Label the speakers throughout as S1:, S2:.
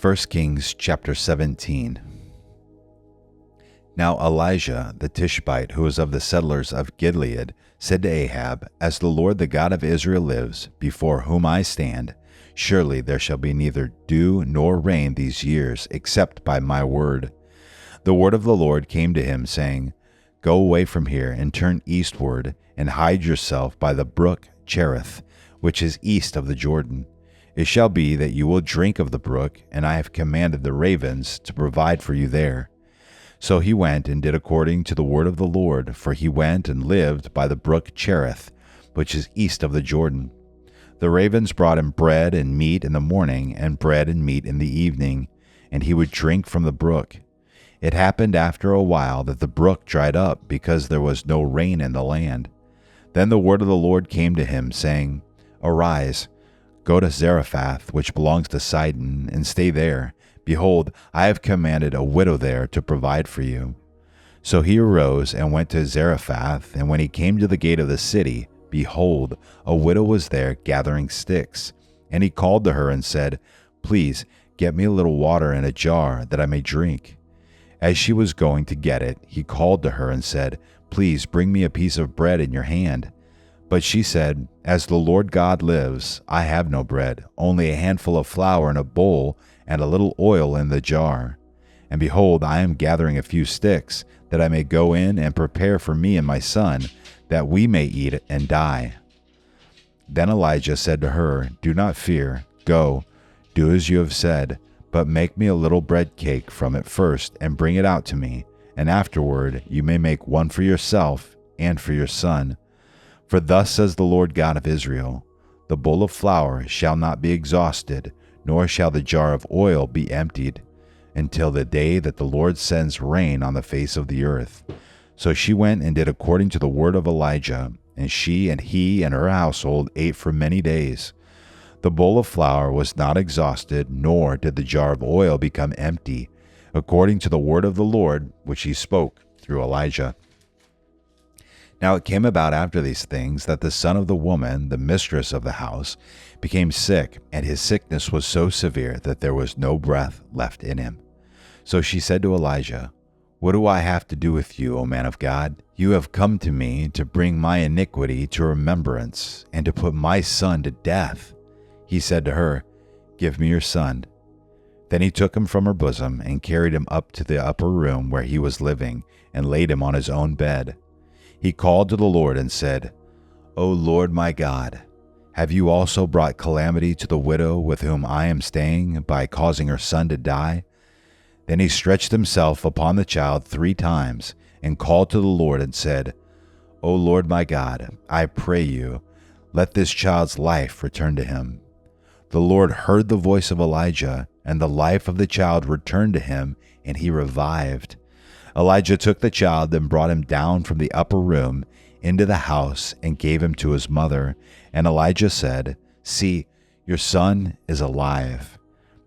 S1: 1 Kings chapter 17. Now Elijah the Tishbite, who was of the settlers of Gilead, said to Ahab, As the Lord the God of Israel lives, before whom I stand, surely there shall be neither dew nor rain these years, except by my word. The word of the Lord came to him, saying, Go away from here, and turn eastward, and hide yourself by the brook Cherith, which is east of the Jordan. It shall be that you will drink of the brook, and I have commanded the ravens to provide for you there. So he went and did according to the word of the Lord, for he went and lived by the brook Cherith, which is east of the Jordan. The ravens brought him bread and meat in the morning, and bread and meat in the evening, and he would drink from the brook. It happened after a while that the brook dried up, because there was no rain in the land. Then the word of the Lord came to him, saying, Arise, go to Zarephath, which belongs to Sidon, and stay there. Behold, I have commanded a widow there to provide for you. So he arose and went to Zarephath, and when he came to the gate of the city, behold, a widow was there gathering sticks. And he called to her and said, Please get me a little water in a jar, that I may drink. As she was going to get it, he called to her and said, Please bring me a piece of bread in your hand. But she said, As the Lord God lives, I have no bread, only a handful of flour in a bowl, and a little oil in the jar. And behold, I am gathering a few sticks, that I may go in and prepare for me and my son, that we may eat it and die. Then Elijah said to her, Do not fear, go, do as you have said, but make me a little bread cake from it first, and bring it out to me, and afterward you may make one for yourself and for your son. For thus says the Lord God of Israel, The bowl of flour shall not be exhausted, nor shall the jar of oil be emptied, until the day that the Lord sends rain on the face of the earth. So she went and did according to the word of Elijah, and she and he and her household ate for many days. The bowl of flour was not exhausted, nor did the jar of oil become empty, according to the word of the Lord which he spoke through Elijah. Now it came about after these things that the son of the woman, the mistress of the house, became sick, and his sickness was so severe that there was no breath left in him. So she said to Elijah, What do I have to do with you, O man of God? You have come to me to bring my iniquity to remembrance, and to put my son to death. He said to her, Give me your son. Then he took him from her bosom, and carried him up to the upper room where he was living, and laid him on his own bed. He called to the Lord and said, O Lord my God, have you also brought calamity to the widow with whom I am staying by causing her son to die? Then he stretched himself upon the child 3 times and called to the Lord and said, O Lord my God, I pray you, let this child's life return to him. The Lord heard the voice of Elijah, and the life of the child returned to him, and he revived. Elijah took the child and brought him down from the upper room into the house and gave him to his mother. And Elijah said, See, your son is alive.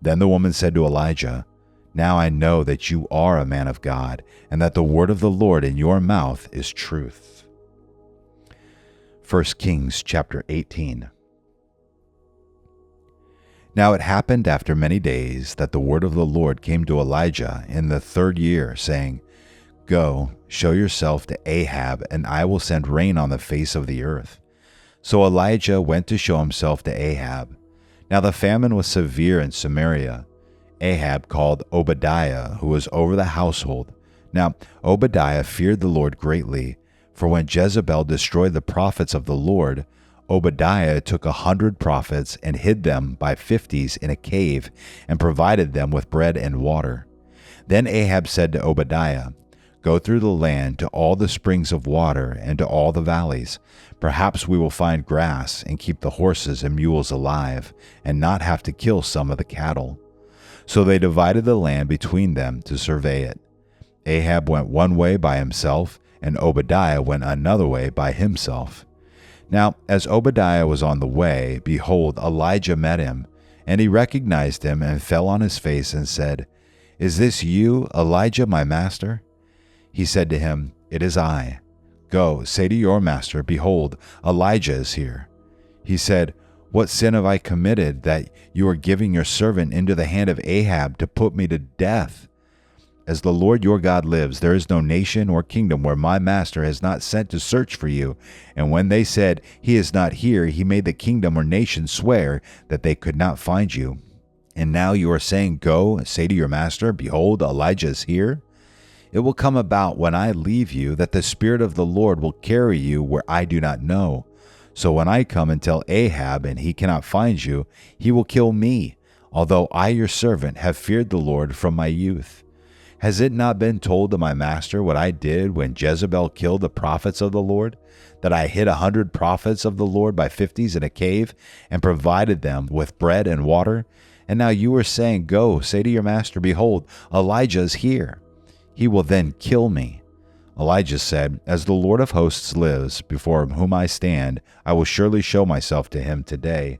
S1: Then the woman said to Elijah, Now I know that you are a man of God, and that the word of the Lord in your mouth is truth. 1 Kings chapter 18. Now it happened after many days that the word of the Lord came to Elijah in the 3rd year, saying, Go, show yourself to Ahab, and I will send rain on the face of the earth. So Elijah went to show himself to Ahab. Now the famine was severe in Samaria. Ahab called Obadiah, who was over the household. Now Obadiah feared the Lord greatly, for when Jezebel destroyed the prophets of the Lord, Obadiah took 100 prophets and hid them by 50s in a cave, and provided them with bread and water. Then Ahab said to Obadiah, Go through the land to all the springs of water and to all the valleys. Perhaps we will find grass and keep the horses and mules alive, and not have to kill some of the cattle. So they divided the land between them to survey it. Ahab went one way by himself, and Obadiah went another way by himself. Now, as Obadiah was on the way, behold, Elijah met him, and he recognized him and fell on his face and said, Is this you, Elijah, my master? He said to him, It is I. Go, say to your master, Behold, Elijah is here. He said, What sin have I committed that you are giving your servant into the hand of Ahab to put me to death? As the Lord your God lives, there is no nation or kingdom where my master has not sent to search for you. And when they said, He is not here, he made the kingdom or nation swear that they could not find you. And now you are saying, Go, say to your master, Behold, Elijah is here. It will come about when I leave you that the Spirit of the Lord will carry you where I do not know. So when I come and tell Ahab and he cannot find you, he will kill me, although I your servant have feared the Lord from my youth. Has it not been told to my master what I did when Jezebel killed the prophets of the Lord? That I hid 100 prophets of the Lord by 50s in a cave and provided them with bread and water? And now you are saying, Go, say to your master, Behold, Elijah is here. He will then kill me. Elijah said, As the Lord of hosts lives, before whom I stand, I will surely show myself to him today.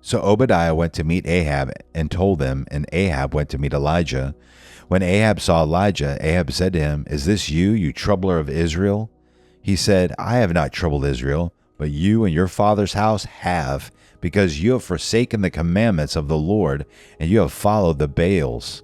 S1: So Obadiah went to meet Ahab and told him, and Ahab went to meet Elijah. When Ahab saw Elijah, Ahab said to him, Is this you, you troubler of Israel? He said, I have not troubled Israel, but you and your father's house have, because you have forsaken the commandments of the Lord, and you have followed the Baals.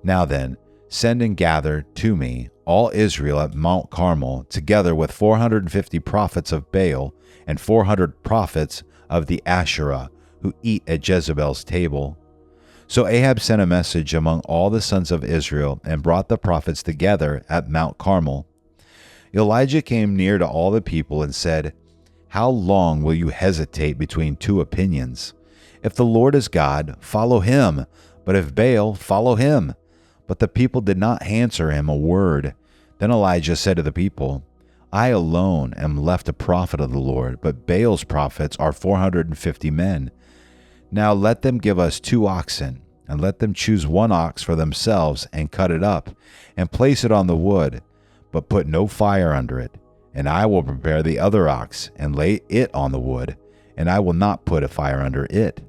S1: Now then, send and gather to me all Israel at Mount Carmel, together with 450 prophets of Baal and 400 prophets of the Asherah, who eat at Jezebel's table. So Ahab sent a message among all the sons of Israel and brought the prophets together at Mount Carmel. Elijah came near to all the people and said, How long will you hesitate between two opinions? If the Lord is God, follow him, but if Baal, follow him. But the people did not answer him a word. Then Elijah said to the people, I alone am left a prophet of the Lord, but Baal's prophets are 450 men. Now let them give us 2 oxen, and let them choose 1 ox for themselves, and cut it up, and place it on the wood, but put no fire under it. And I will prepare the other ox, and lay it on the wood, and I will not put a fire under it.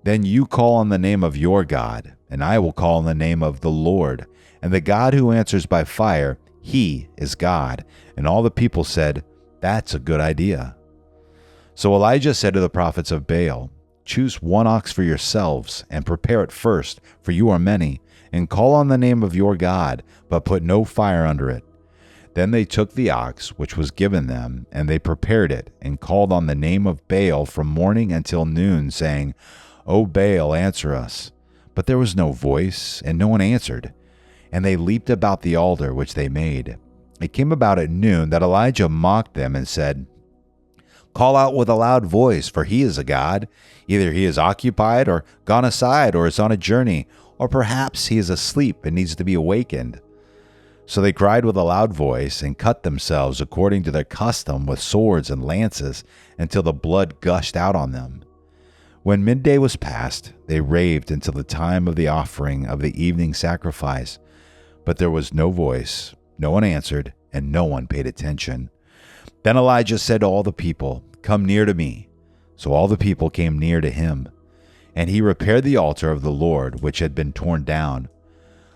S1: Then you call on the name of your God, and I will call on the name of the Lord, and the God who answers by fire, he is God. And all the people said, That's a good idea. So Elijah said to the prophets of Baal, Choose 1 ox for yourselves, and prepare it first, for you are many, and call on the name of your God, but put no fire under it. Then they took the ox which was given them, and they prepared it, and called on the name of Baal from morning until noon, saying, O Baal, answer us. But there was no voice, and no one answered. And they leaped about the altar which they made. It came about at noon that Elijah mocked them and said, Call out with a loud voice, for he is a god. Either he is occupied, or gone aside, or is on a journey, or perhaps he is asleep and needs to be awakened. So they cried with a loud voice, and cut themselves according to their custom with swords and lances, until the blood gushed out on them. When midday was past, they raved until the time of the offering of the evening sacrifice. But there was no voice, no one answered, and no one paid attention. Then Elijah said to all the people, Come near to me. So all the people came near to him. And he repaired the altar of the Lord, which had been torn down.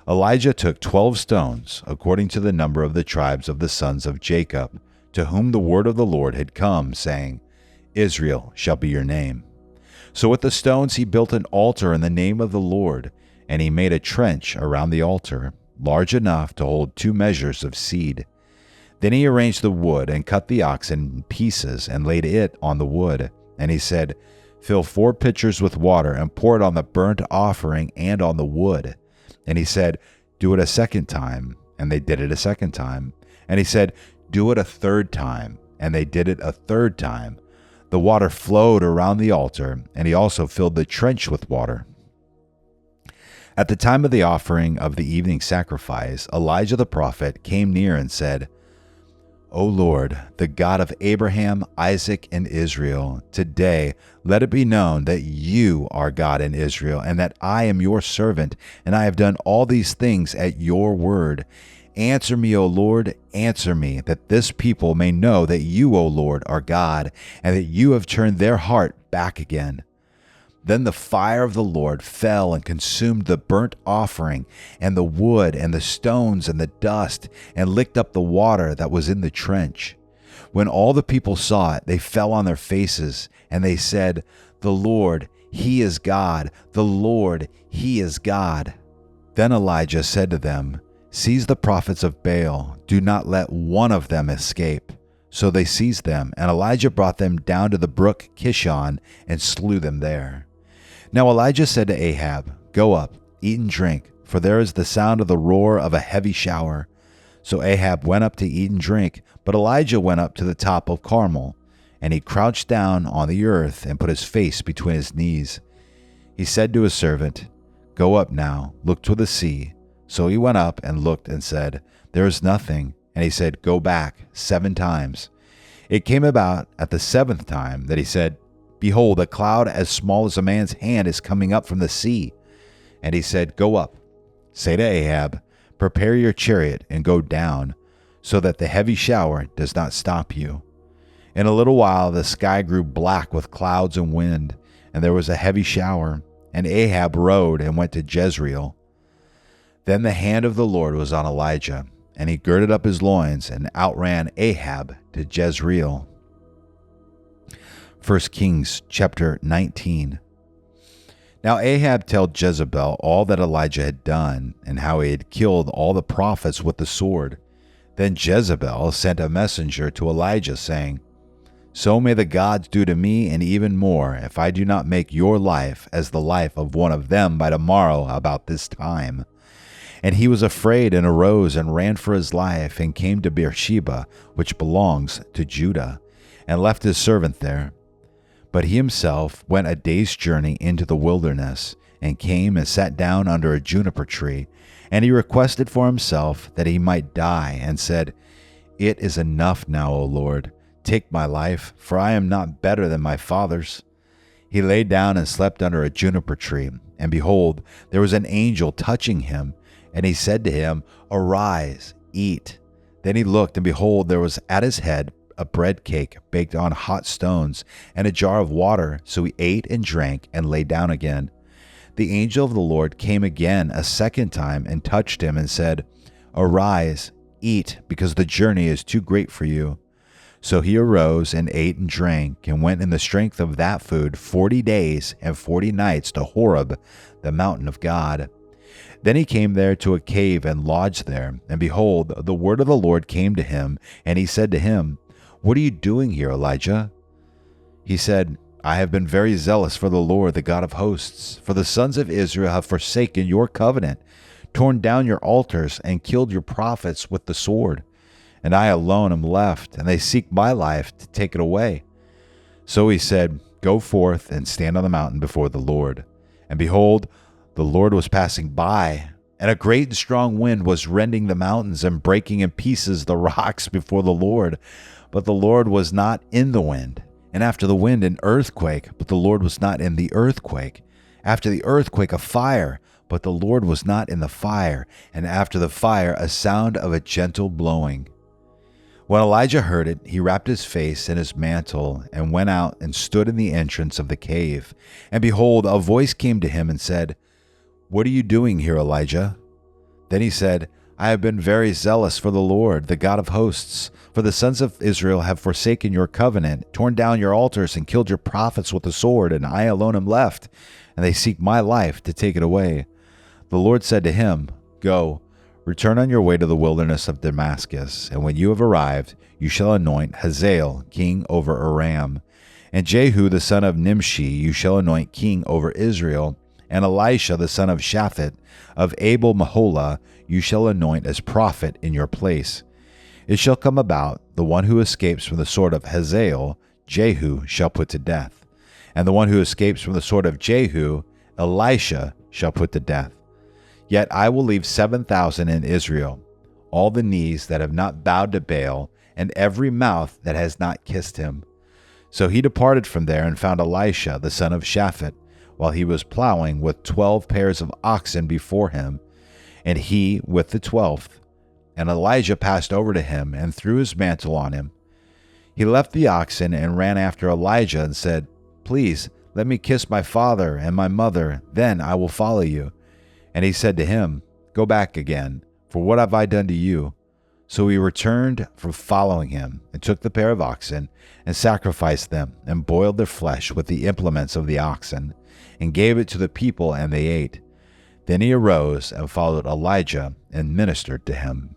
S1: Elijah took 12 stones, according to the number of the tribes of the sons of Jacob, to whom the word of the Lord had come, saying, Israel shall be your name. So with the stones he built an altar in the name of the Lord, and he made a trench around the altar, large enough to hold 2 measures of seed. Then he arranged the wood and cut the ox in pieces and laid it on the wood. And he said, Fill 4 pitchers with water and pour it on the burnt offering and on the wood. And he said, Do it a second time. And they did it a second time. And he said, Do it a third time. And they did it a third time. The water flowed around the altar, and he also filled the trench with water. At the time of the offering of the evening sacrifice, Elijah the prophet came near and said, O Lord, the God of Abraham, Isaac, and Israel, today let it be known that you are God in Israel, and that I am your servant, and I have done all these things at your word. Answer me, O Lord, answer me, that this people may know that you, O Lord, are God, and that you have turned their heart back again. Then the fire of the Lord fell and consumed the burnt offering, and the wood, and the stones, and the dust, and licked up the water that was in the trench. When all the people saw it, they fell on their faces, and they said, "The Lord, He is God. The Lord, He is God." Then Elijah said to them, "Seize the prophets of Baal. Do not let one of them escape." So they seized them, and Elijah brought them down to the brook Kishon and slew them there. Now Elijah said to Ahab, "Go up, eat and drink, for there is the sound of the roar of a heavy shower." So Ahab went up to eat and drink, but Elijah went up to the top of Carmel, and he crouched down on the earth and put his face between his knees. He said to his servant, "Go up now, look toward the sea." So he went up and looked and said, "There is nothing." And he said, "Go back 7 times. It came about at the 7th time that he said, "Behold, a cloud as small as a man's hand is coming up from the sea." And he said, "Go up, say to Ahab, prepare your chariot and go down, so that the heavy shower does not stop you." In a little while the sky grew black with clouds and wind, and there was a heavy shower, and Ahab rode and went to Jezreel. Then the hand of the Lord was on Elijah, and he girded up his loins and outran Ahab to Jezreel. 1 Kings chapter 19. Now Ahab told Jezebel all that Elijah had done, and how he had killed all the prophets with the sword. Then Jezebel sent a messenger to Elijah, saying, "So may the gods do to me, and even more, if I do not make your life as the life of one of them by tomorrow about this time." And he was afraid, and arose and ran for his life, and came to Beersheba, which belongs to Judah, and left his servant there. But he himself went a day's journey into the wilderness, and came and sat down under a juniper tree. And he requested for himself that he might die, and said, "It is enough now, O Lord. Take my life, for I am not better than my fathers." He lay down and slept under a juniper tree. And behold, there was an angel touching him. And he said to him, "Arise, eat." Then he looked, and behold, there was at his head a bread cake baked on hot stones, and a jar of water. So he ate and drank, and lay down again. The angel of the Lord came again a second time, and touched him, and said, "Arise, eat, because the journey is too great for you." So he arose and ate and drank, and went in the strength of that food 40 days and 40 nights to Horeb, the mountain of God. Then he came there to a cave and lodged there. And behold, the word of the Lord came to him, and he said to him, "What are you doing here, Elijah?" He said, "I have been very zealous for the Lord, the God of hosts. For the sons of Israel have forsaken your covenant, torn down your altars, and killed your prophets with the sword. And I alone am left, and they seek my life to take it away." So he said, "Go forth and stand on the mountain before the Lord." And behold, the Lord was passing by, and a great and strong wind was rending the mountains and breaking in pieces the rocks before the Lord. But the Lord was not in the wind. And after the wind, an earthquake, but the Lord was not in the earthquake. After the earthquake, a fire, but the Lord was not in the fire. And after the fire, a sound of a gentle blowing. When Elijah heard it, he wrapped his face in his mantle, and went out and stood in the entrance of the cave. And behold, a voice came to him and said, "What are you doing here, Elijah?" Then he said, "I have been very zealous for the Lord, the God of hosts. For the sons of Israel have forsaken your covenant, torn down your altars, and killed your prophets with the sword, and I alone am left, and they seek my life to take it away." The Lord said to him, "Go, return on your way to the wilderness of Damascus, and when you have arrived, you shall anoint Hazael king over Aram, and Jehu the son of Nimshi you shall anoint king over Israel, and Elisha the son of Shaphat of Abel Meholah you shall anoint as prophet in your place. It shall come about, the one who escapes from the sword of Hazael, Jehu shall put to death, and the one who escapes from the sword of Jehu, Elisha shall put to death. Yet I will leave 7,000 in Israel, all the knees that have not bowed to Baal, and every mouth that has not kissed him." So he departed from there and found Elisha the son of Shaphat, while he was plowing with 12 pairs of oxen before him, and he with the 12th. And Elijah passed over to him and threw his mantle on him. He left the oxen and ran after Elijah and said, "Please, let me kiss my father and my mother, then I will follow you." And he said to him, "Go back again, for what have I done to you?" So he returned from following him, and took the pair of oxen, and sacrificed them, and boiled their flesh with the implements of the oxen, and gave it to the people, and they ate. Then he arose and followed Elijah, and ministered to him.